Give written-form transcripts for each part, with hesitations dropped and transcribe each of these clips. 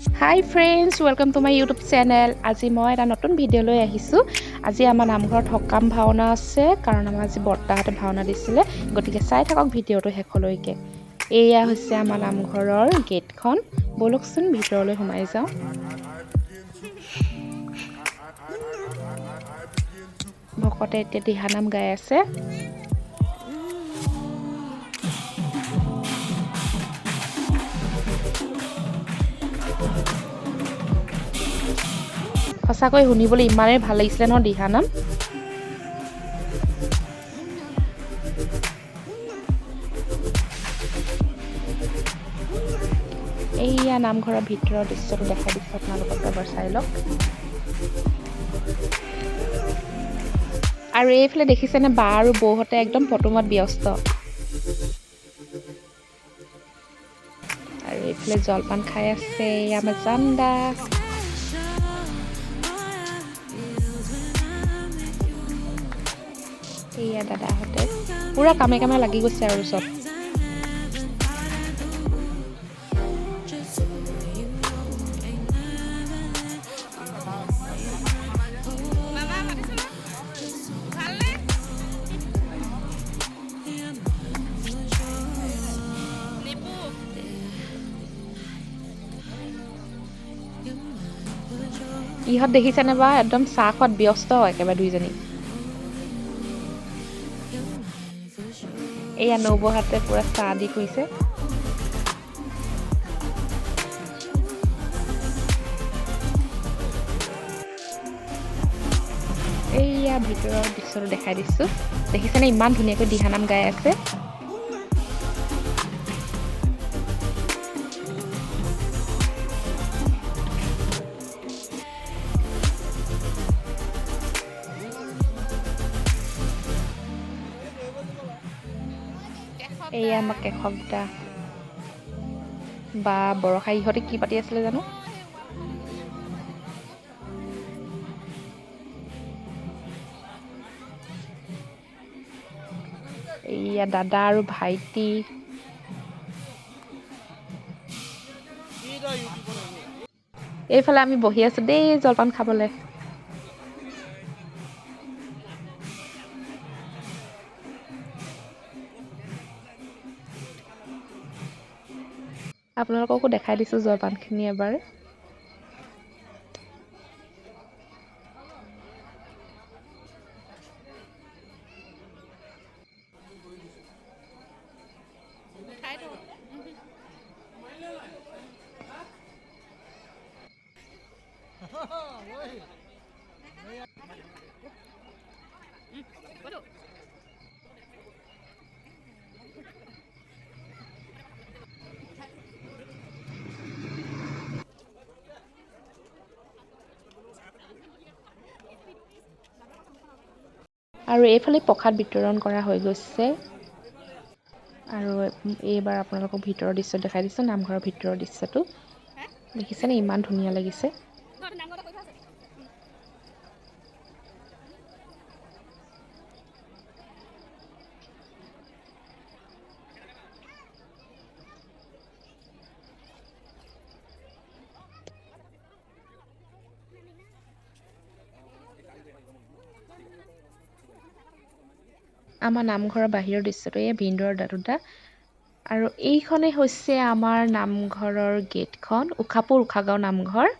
High friends, welcome to my YouTube channel. আজি মই এটা নতুন ভিডিঅ' লৈ আহিছোঁ। আজি আমাৰ নামঘৰত সকাম ভাওনা আছে, কাৰণ আমাৰ আজি বৰ্তাহঁতে ভাওনা দিছিলে। গতিকে চাই থাকক ভিডিঅ'টো শেষলৈকে। এয়া হৈছে আমাৰ নামঘৰৰ গেটখন। ব'লকচোন ভিতৰলৈ সোমাই যাওঁ। ভকতে এতিয়া দিহানাম গাই আছে। সঁচাকৈ শুনিবলৈ ইমানেই ভাল লাগিছিলে ন দিহানাম। এইয়া নামঘৰৰ ভিতৰৰ দৃশ্যটো দেখাই দিছোঁ আপোনালোকক, এবাৰ চাই লওক। আৰু এইফালে দেখিছেনে, বা আৰু বৌহঁতে একদম ফটোমত ব্যস্ত। আৰু এইফালে জলপান খাই আছে আমাৰ জান্দা। এইয়া দাদাহঁতে পুৰা কামে কামে লাগি গৈছে আৰু চব। ইহঁত দেখিছেনে বা, একদম চাহ খোৱাত ব্যস্ত একেবাৰে দুইজনী। এইয়া নবৌহঁতে পুৰা চাহ দি ফুৰিছে। এইয়া ভিতৰৰ দৃশ্যটো দেখাই দিছোঁ। দেখিছেনে ইমান ধুনীয়াকৈ দিহানাম গাই আছে। এইয়া আমাৰ কেশৱ দা বা বৰষা, ইহঁতে কি পাতি আছিলে জানো। এইয়া দাদা আৰু ভাইটি। এইফালে আমি বহি আছো দেই জলপান খাবলৈ। আপোনালোককো দেখাই দিছোঁ জলপানখিনি এবাৰ। আৰু এইফালে প্ৰসাদ বিতৰণ কৰা হৈ গৈছে। আৰু এইবাৰ আপোনালোকক ভিতৰৰ দৃশ্য দেখাই দিছোঁ, নামঘৰৰ ভিতৰৰ দৃশ্যটো দেখিছেনে ইমান ধুনীয়া লাগিছে। আমাৰ নামঘৰৰ বাহিৰৰ দৃশ্যটো এই ভিনদেউৰ দুটা। আৰু এইখনেই হৈছে আমাৰ নামঘৰৰ গেটখন, উষাপুৰ উষাগাঁও নামঘৰ।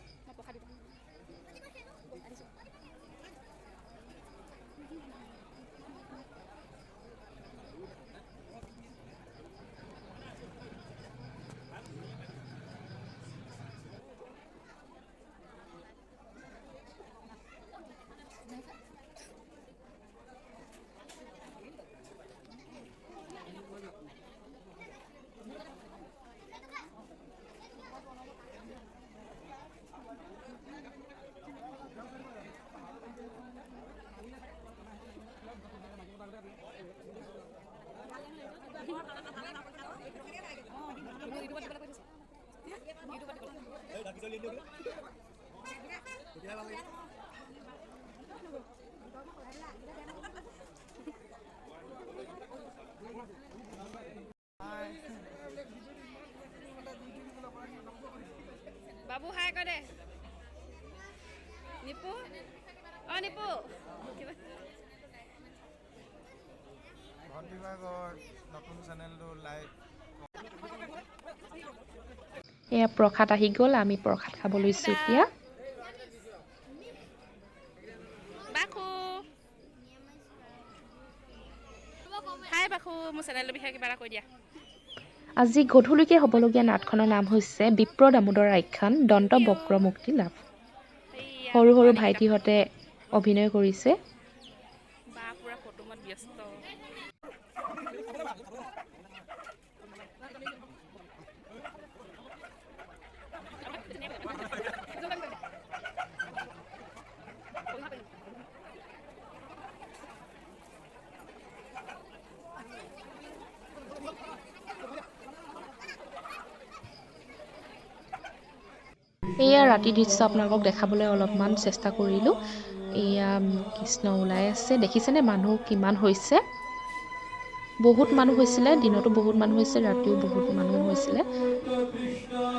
বাবু হাই কৈ দে নিপু নিপু নতুন চেনেলটো লাইক এয়া প্ৰসাদ আহি গ'ল আমি প্ৰসাদ খাব লৈছোঁ এতিয়া বাখু হাই বাখু মোৰ চেনেলটোৰ বিষয়ে কিবা এটা কৈ দিয়া আজি গধূলিকে হ'বলগীয়া নাটখনৰ নাম হৈছে বিপ্ৰ দামোদৰ আখ্যান দন্ত বক্ৰ মুক্তি লাভ সৰু সৰু ভাইটিহঁতে অভিনয় কৰিছে বা পুৰা ফটোমত ব্যস্ত এয়া ৰাতি দৃশ্য আপোনালোকক দেখাবলৈ অলপমান চেষ্টা কৰিলোঁ এয়া কৃষ্ণ ওলাই আছে দেখিছেনে মানুহ কিমান হৈছে বহুত মানুহ হৈছিলে দিনতো বহুত মানুহ হৈছে ৰাতিও বহুত মানুহ হৈছিলে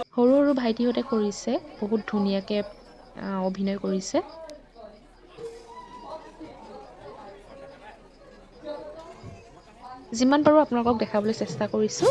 সৰু সৰু ভাইটিহঁতে কৰিছে বহুত ধুনীয়াকৈ অভিনয় কৰিছে যিমান পাৰোঁ আপোনালোকক দেখাবলৈ চেষ্টা কৰিছোঁ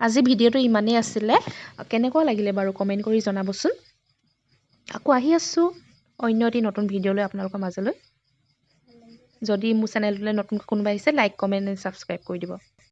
আজি ভিডিঅ'টো ইমানেই আছিলে কেনেকুৱা লাগিলে বাৰু কমেণ্ট কৰি জনাবচোন আকৌ আহি আছোঁ অন্য এটি নতুন ভিডিঅ' লৈ আপোনালোকৰ মাজলৈ যদি মোৰ চেনেলটোলৈ নতুন কোনোবা আহিছে লাইক কমেণ্ট এণ্ড ছাবস্ক্ৰাইব কৰি দিব